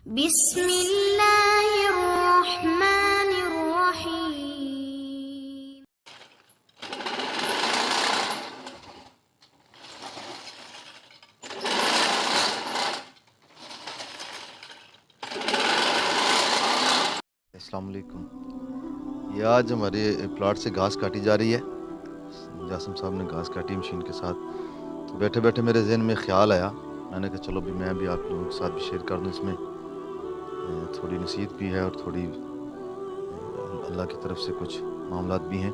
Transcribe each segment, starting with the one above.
بسم اللہ الرحمن الرحیم۔ السلام علیکم۔ یہ آج ہمارے پلاٹ سے گھاس کاٹی جا رہی ہے۔ جاسم صاحب نے گھاس کاٹی مشین کے ساتھ، تو بیٹھے بیٹھے میرے ذہن میں خیال آیا، میں نے کہا چلو بھی میں بھی آپ لوگوں کے ساتھ بھی شیئر کر دوں۔ اس میں تھوڑی نصیحت بھی ہے اور تھوڑی اللہ کی طرف سے کچھ معاملات بھی ہیں۔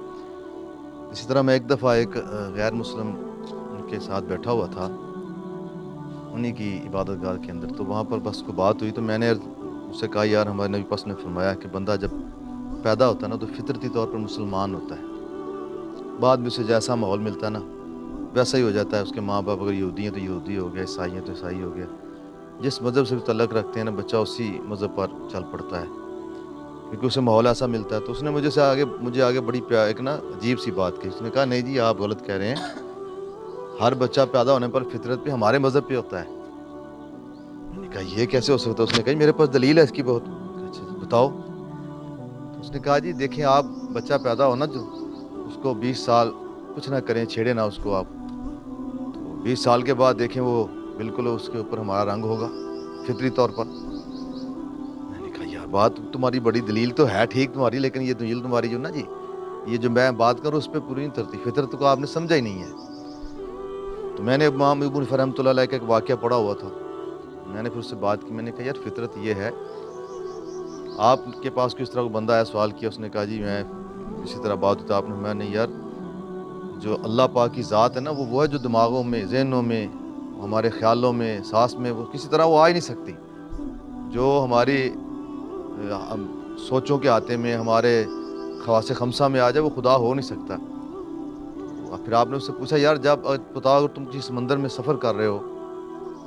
اسی طرح میں ایک دفعہ ایک غیر مسلم ان کے ساتھ بیٹھا ہوا تھا، انہی کی عبادت گاہ کے اندر، تو وہاں پر بس کوئی بات ہوئی، تو میں نے اس سے کہا یار ہمارے نبی پاک نے فرمایا کہ بندہ جب پیدا ہوتا ہے نا تو فطرتی طور پر مسلمان ہوتا ہے، بعد میں اسے جیسا ماحول ملتا ہے نا ویسا ہی ہو جاتا ہے۔ اس کے ماں باپ اگر یہودی ہیں تو یہودی ہو گیا، عیسائی ہیں تو عیسائی ہو گیا، جس مذہب سے بھی تعلق رکھتے ہیں نا بچہ اسی مذہب پر چل پڑتا ہے، کیونکہ اسے ماحول ایسا ملتا ہے۔ تو اس نے مجھے آگے بڑی ایک نا عجیب سی بات کی۔ اس نے کہا نہیں جی آپ غلط کہہ رہے ہیں، ہر بچہ پیدا ہونے پر فطرت پہ ہمارے مذہب پہ ہوتا ہے۔ میں نے کہا یہ کیسے ہو سکتا ہے؟ اس نے کہا میرے پاس دلیل ہے اس کی بہت۔ اچھا بتاؤ۔ تو اس نے کہا جی دیکھیں آپ بچہ پیدا ہونا جو اس کو 20 سال کچھ نہ کریں، چھیڑے نہ اس کو آپ، تو 20 سال کے بعد دیکھیں وہ بالکل اس کے اوپر ہمارا رنگ ہوگا فطری طور پر۔ میں نے کہا یار بات تمہاری بڑی دلیل تو ہے ٹھیک تمہاری، لیکن یہ دلیل تمہاری جو نا جی یہ جو میں بات کروں اس پہ پوری نہیں ترتی، فطرت کو آپ نے سمجھا ہی نہیں ہے۔ تو میں نے امام ابن حنیفہ رحمۃ اللہ علیہ کا ایک واقعہ پڑھا ہوا تھا، میں نے پھر اس سے بات کی، میں نے کہا یار فطرت یہ ہے، آپ کے پاس کس طرح کو بندہ آیا سوال کیا، اس نے کہا جی میں اسی طرح بات ہوتا آپ نے، میں نہیں یار جو اللہ پاک کی ذات ہے نا وہ ہے جو دماغوں میں، ذہنوں میں، ہمارے خیالوں میں، سانس میں، وہ کسی طرح وہ آ ہی نہیں سکتی، جو ہماری سوچوں کے آتے میں، ہمارے خواص خمسہ میں آ جائے وہ خدا ہو نہیں سکتا۔ پھر آپ نے اس سے پوچھا یار جب بتاؤ اگر تم کسی سمندر میں سفر کر رہے ہو،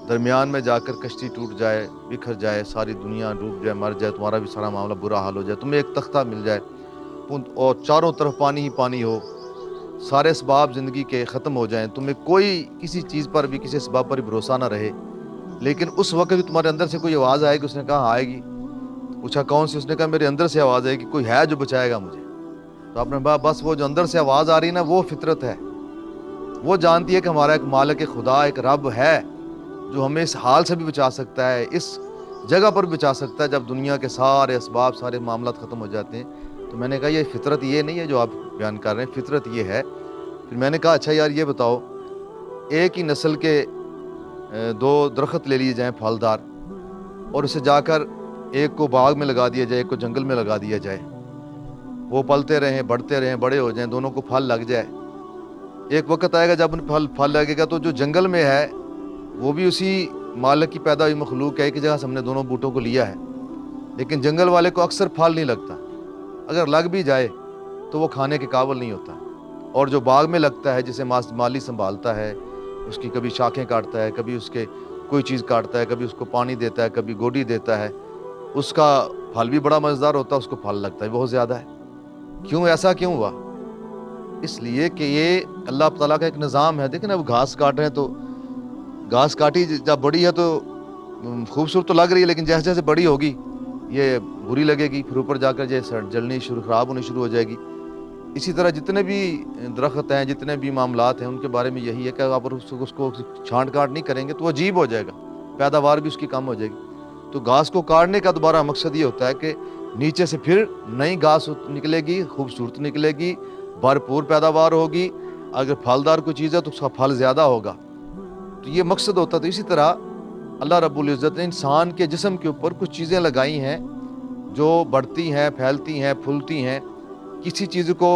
درمیان میں جا کر کشتی ٹوٹ جائے، بکھر جائے، ساری دنیا ڈوب جائے، مر جائے، تمہارا بھی سارا معاملہ برا حال ہو جائے، تمہیں ایک تختہ مل جائے اور چاروں طرف پانی ہی پانی ہو، سارے اسباب زندگی کے ختم ہو جائیں، تمہیں کوئی کسی چیز پر بھی کسی اسباب پر بھی بھروسہ نہ رہے، لیکن اس وقت بھی تمہارے اندر سے کوئی آواز آئے گی۔ اس نے کہا آئے گی۔ پوچھا کون سی؟ اس نے کہا میرے اندر سے آواز آئے گی، کوئی ہے جو بچائے گا مجھے۔ تو آپ نے کہا بس وہ جو اندر سے آواز آ رہی ہے نا وہ فطرت ہے، وہ جانتی ہے کہ ہمارا ایک مالک خدا، ایک رب ہے جو ہمیں اس حال سے بھی بچا سکتا ہے، اس جگہ پر بچا سکتا ہے جب دنیا کے سارے اسباب، سارے معاملات ختم ہو جاتے ہیں۔ تو میں نے کہا یہ فطرت یہ نہیں ہے جو آپ بیان کر رہے ہیں، فطرت یہ ہے۔ پھر میں نے کہا اچھا یار یہ بتاؤ ایک ہی نسل کے 2 درخت لے لیے جائیں پھلدار، اور اسے جا کر ایک کو باغ میں لگا دیا جائے، ایک کو جنگل میں لگا دیا جائے، وہ پلتے رہیں، بڑھتے رہیں، بڑے ہو جائیں، دونوں کو پھل لگ جائے، ایک وقت آئے گا جب ان پھل لگے گا تو جو جنگل میں ہے وہ بھی اسی مالک کی پیدا ہوئی مخلوق ہے، ایک جگہ سے ہم نے دونوں بوٹوں کو لیا ہے، لیکن جنگل والے کو اکثر پھل نہیں لگتا، اگر لگ بھی جائے تو وہ کھانے کے قابل نہیں ہوتا، اور جو باغ میں لگتا ہے جسے مالی سنبھالتا ہے، اس کی کبھی شاخیں کاٹتا ہے، کبھی اس کے کوئی چیز کاٹتا ہے، کبھی اس کو پانی دیتا ہے، کبھی گوڈی دیتا ہے، اس کا پھل بھی بڑا مزیدار ہوتا ہے، اس کو پھل لگتا ہے بہت زیادہ ہے۔ کیوں ایسا کیوں ہوا؟ اس لیے کہ یہ اللہ تعالیٰ کا ایک نظام ہے۔ دیکھیں نا اب گھاس کاٹ رہے ہیں تو گھاس کاٹی جب بڑی ہے تو خوبصورت تو لگ رہی ہے، لیکن جیسے جیسے بڑی ہوگی یہ بری لگے گی، پھر اوپر جا کر جیسے جلنی خراب ہونی شروع ہو جائے گی۔ اسی طرح جتنے بھی درخت ہیں، جتنے بھی معاملات ہیں، ان کے بارے میں یہی ہے کہ آپ اس کو چھانٹ کاٹ نہیں کریں گے تو وہ عجیب ہو جائے گا، پیداوار بھی اس کی کم ہو جائے گی۔ تو گھاس کو کاٹنے کا دوبارہ مقصد یہ ہوتا ہے کہ نیچے سے پھر نئی گھاس نکلے گی، خوبصورت نکلے گی، بھرپور پیداوار ہوگی، اگر پھلدار کوئی چیز ہے تو اس کا پھل زیادہ ہوگا، تو یہ مقصد ہوتا ہے۔ تو اسی طرح اللہ رب العزت نے انسان کے جسم کے اوپر کچھ چیزیں لگائی ہیں جو بڑھتی ہیں، پھیلتی ہیں، پھولتی ہیں۔ کسی چیز کو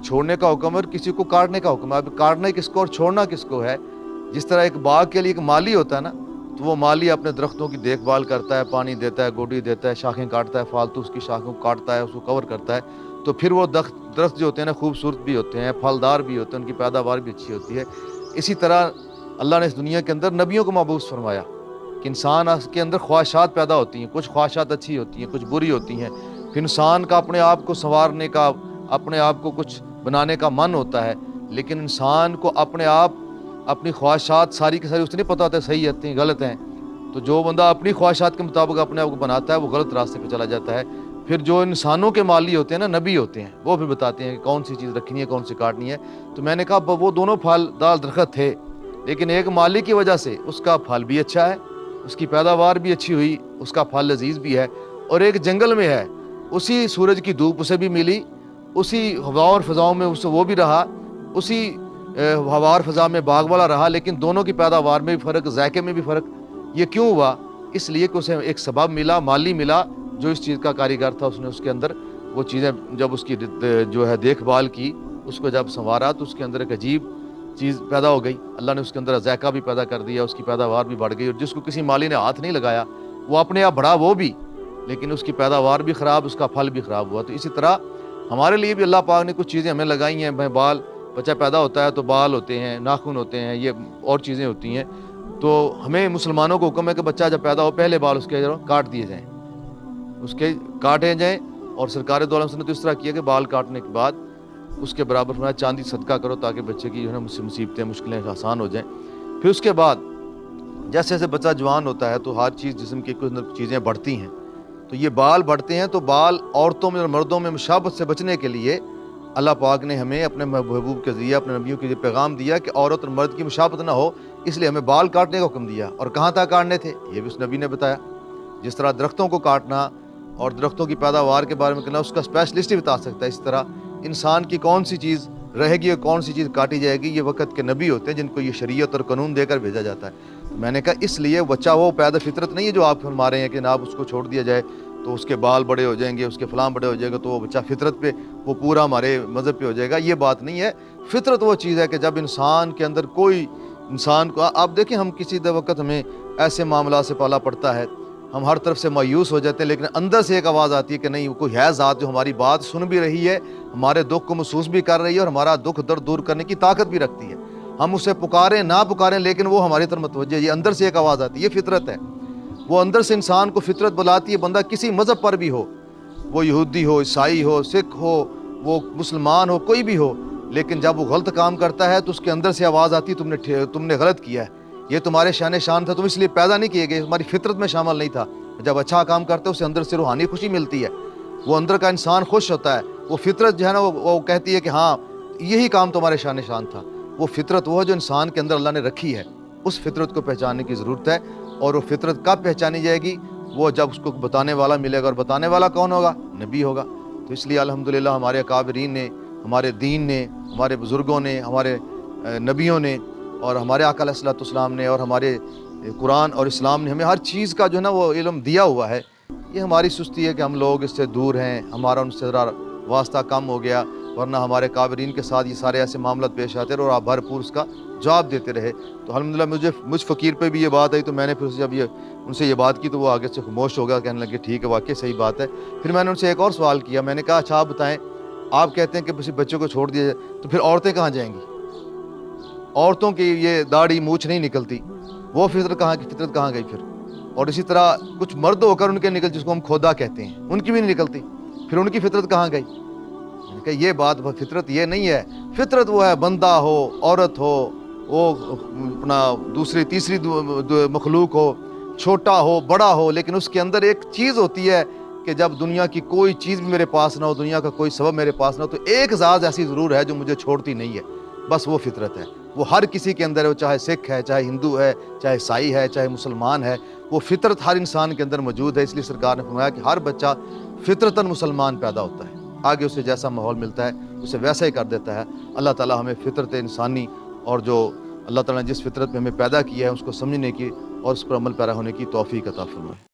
چھوڑنے کا حکم ہے اور کسی کو کاٹنے کا حکم ہے۔ اب کاٹنا کس کو اور چھوڑنا کس کو ہے؟ جس طرح ایک باغ کے لیے ایک مالی ہوتا ہے نا، تو وہ مالی اپنے درختوں کی دیکھ بھال کرتا ہے، پانی دیتا ہے، گوڈی دیتا ہے، شاخیں کاٹتا ہے، فالتو اس کی شاخوں کو کاٹتا ہے، اس کو کور کرتا ہے، تو پھر وہ درخت جو ہوتے ہیں نا خوبصورت بھی ہوتے ہیں، پھلدار بھی ہوتے ہیں، ان کی پیداوار بھی اچھی ہوتی ہے۔ اسی طرح اللہ نے اس دنیا کے اندر نبیوں کو مبعوث فرمایا کہ انسان کے اندر خواہشات پیدا ہوتی ہیں، کچھ خواہشات اچھی ہوتی ہیں، کچھ بری ہوتی ہیں، پھر انسان کا اپنے آپ کو سنوارنے کا، اپنے آپ کو کچھ بنانے کا من ہوتا ہے، لیکن انسان کو اپنے آپ اپنی خواہشات ساری کی ساری اس سے نہیں پتہ ہوتا ہے صحیح ہیں غلط ہیں، تو جو بندہ اپنی خواہشات کے مطابق اپنے آپ کو بناتا ہے وہ غلط راستے پہ چلا جاتا ہے. پھر جو انسانوں کے مالی ہوتے ہیں نا، نبی ہوتے ہیں، وہ پھر بتاتے ہیں کہ کون سی چیز رکھنی ہے کون سی کاٹنی ہے. تو میں نے کہا وہ دونوں پھل دار درخت تھے، لیکن ایک مالی کی وجہ سے اس کا پھل بھی اچھا ہے، اس کی پیداوار بھی اچھی ہوئی، اس کا پھل لذیذ بھی ہے. اور ایک جنگل میں ہے، اسی سورج کی دھوپ اسے بھی ملی، اسی ہوا اور فضاؤں میں اس وہ بھی رہا، اسی ہوا اور فضا میں باغ والا رہا، لیکن دونوں کی پیداوار میں بھی فرق، ذائقے میں بھی فرق. یہ کیوں ہوا؟ اس لیے کہ اسے ایک سبب ملا، مالی ملا، جو اس چیز کا کاریگر تھا اس نے اس کے اندر وہ چیزیں جب اس کی جو ہے دیکھ بھال کی، اس کو جب سنوارا تو اس کے اندر ایک عجیب چیز پیدا ہو گئی. اللہ نے اس کے اندر ذائقہ بھی پیدا کر دیا، اس کی پیداوار بھی بڑھ گئی. اور جس کو کسی مالی نے ہاتھ نہیں لگایا وہ اپنے آپ بڑھا وہ بھی، لیکن اس کی پیداوار بھی خراب، اس کا پھل بھی خراب ہوا. تو اسی طرح ہمارے لیے بھی اللہ پاک نے کچھ چیزیں ہمیں لگائی ہیں. بال، بچہ پیدا ہوتا ہے تو بال ہوتے ہیں، ناخن ہوتے ہیں، یہ اور چیزیں ہوتی ہیں. تو ہمیں مسلمانوں کو حکم ہے کہ بچہ جب پیدا ہو پہلے بال اس کے کاٹ دیے جائیں، اس کے کاٹے جائیں. اور سرکار دو عالم نے تو اس طرح کیا کہ بال کاٹنے کے بعد اس کے برابر فرمایا چاندی صدقہ کرو تاکہ بچے کی جو ہے مصیبتیں مشکلیں آسان ہو جائیں. پھر اس کے بعد جیسے جیسے بچہ جوان ہوتا ہے تو ہر چیز جسم کی کچھ چیزیں بڑھتی ہیں. تو یہ بال بڑھتے ہیں، تو بال عورتوں میں اور مردوں میں مشابہت سے بچنے کے لیے اللہ پاک نے ہمیں اپنے محبوب کے ذریعے اپنے نبیوں کے ذریعے پیغام دیا کہ عورت اور مرد کی مشابہت نہ ہو، اس لیے ہمیں بال کاٹنے کا حکم دیا. اور کہاں تک کاٹنے تھے یہ بھی اس نبی نے بتایا. جس طرح درختوں کو کاٹنا اور درختوں کی پیداوار کے بارے میں کہنا اس کا اسپیشلسٹ ہی بتا سکتا ہے، اس طرح انسان کی کون سی چیز رہے گی اور کون سی چیز کاٹی جائے گی یہ وقت کے نبی ہوتے ہیں جن کو یہ شریعت اور قانون دے کر بھیجا جاتا ہے. میں نے کہا اس لیے بچہ وہ پیدا فطرت نہیں ہے جو آپ فرما رہے ہیں کہ آپ اس کو چھوڑ دیا جائے تو اس کے بال بڑے ہو جائیں گے، اس کے فلاں بڑے ہو جائے گا تو وہ بچہ فطرت پہ وہ پورا ہمارے مذہب پہ ہو جائے گا. یہ بات نہیں ہے. فطرت وہ چیز ہے کہ جب انسان کے اندر کوئی انسان کو آپ دیکھیں، ہم کسی وقت ہمیں ایسے معاملات سے پالا پڑتا ہے، ہم ہر طرف سے مایوس ہو جاتے ہیں، لیکن اندر سے ایک آواز آتی ہے کہ نہیں، کوئی ہے ذات جو ہماری بات سن بھی رہی ہے، ہمارے دکھ کو محسوس بھی کر رہی ہے اور ہمارا دکھ درد دور کرنے کی طاقت بھی رکھتی ہے. ہم اسے پکاریں نہ پکاریں لیکن وہ ہماری طرف متوجہ ہے. یہ اندر سے ایک آواز آتی ہے، یہ فطرت ہے. وہ اندر سے انسان کو فطرت بلاتی ہے. بندہ کسی مذہب پر بھی ہو، وہ یہودی ہو، عیسائی ہو، سکھ ہو، وہ مسلمان ہو، کوئی بھی ہو، لیکن جب وہ غلط کام کرتا ہے تو اس کے اندر سے آواز آتی ہے تم نے غلط کیا ہے، یہ تمہارے شان تھا، تم اس لیے پیدا نہیں کیے گئے، تمہاری فطرت میں شامل نہیں تھا. جب اچھا کام کرتے اسے اندر سے روحانی خوشی ملتی ہے، وہ اندر کا انسان خوش ہوتا ہے. وہ فطرت جو ہے نا وہ کہتی ہے کہ ہاں یہی کام تمہارے شان تھا. وہ فطرت وہ ہے جو انسان کے اندر اللہ نے رکھی ہے. اس فطرت کو پہچاننے کی ضرورت ہے. اور وہ فطرت کب پہچانی جائے گی؟ وہ جب اس کو بتانے والا ملے گا. اور بتانے والا کون ہوگا؟ نبی ہوگا. تو اس لیے الحمدللہ ہمارے اکابرین نے، ہمارے دین نے، ہمارے بزرگوں نے، ہمارے نبیوں نے اور ہمارے آقا علیہ الصلوۃ والسلام نے اور ہمارے قرآن اور اسلام نے ہمیں ہر چیز کا جو ہے نا وہ علم دیا ہوا ہے. یہ ہماری سستی ہے کہ ہم لوگ اس سے دور ہیں، ہمارا ان سے ذرا واسطہ کم ہو گیا، ورنہ ہمارے کابرین کے ساتھ یہ سارے ایسے معاملات پیش آتے رہے اور آپ بھرپور اس کا جواب دیتے رہے. تو الحمدللہ مجھ فقیر پہ بھی یہ بات آئی تو میں نے پھر جب ان سے یہ بات کی تو وہ آگے سے خاموش ہو گیا، کہنے لگے ٹھیک ہے واقعی صحیح بات ہے. پھر میں نے ان سے ایک اور سوال کیا. میں نے کہا اچھا آپ بتائیں، آپ کہتے ہیں کہ کسی بچوں کو چھوڑ دیا جائے تو پھر عورتیں کہاں جائیں گی؟ عورتوں کی یہ داڑھی مونچھ نہیں نکلتی، وہ فطرت کہاں گئی پھر؟ اور اسی طرح کچھ مرد ہو کر ان کے نکل، جس کو ہم کھودا کہتے ہیں، ان کی بھی نہیں نکلتی، پھر ان کی فطرت کہاں گئی؟ کہ یہ بات فطرت یہ نہیں ہے. فطرت وہ ہے بندہ ہو، عورت ہو، وہ اپنا دوسری تیسری مخلوق ہو، چھوٹا ہو بڑا ہو، لیکن اس کے اندر ایک چیز ہوتی ہے کہ جب دنیا کی کوئی چیز بھی میرے پاس نہ ہو، دنیا کا کوئی سبب میرے پاس نہ ہو، تو ایک ذات ایسی ضرور ہے جو مجھے چھوڑتی نہیں ہے. بس وہ فطرت ہے. وہ ہر کسی کے اندر ہے، وہ چاہے سکھ ہے، چاہے ہندو ہے، چاہے عیسائی ہے، چاہے مسلمان ہے. وہ فطرت ہر انسان کے اندر موجود ہے. اس لیے سرکار نے فرمایا کہ ہر بچہ فطرتاً مسلمان پیدا ہوتا ہے، آگے اسے جیسا ماحول ملتا ہے اسے ویسا ہی کر دیتا ہے. اللہ تعالیٰ ہمیں فطرت انسانی اور جو اللہ تعالیٰ نے جس فطرت میں ہمیں پیدا کیا ہے اس کو سمجھنے کی اور اس پر عمل پیرا ہونے کی توفیق عطا فرمائے.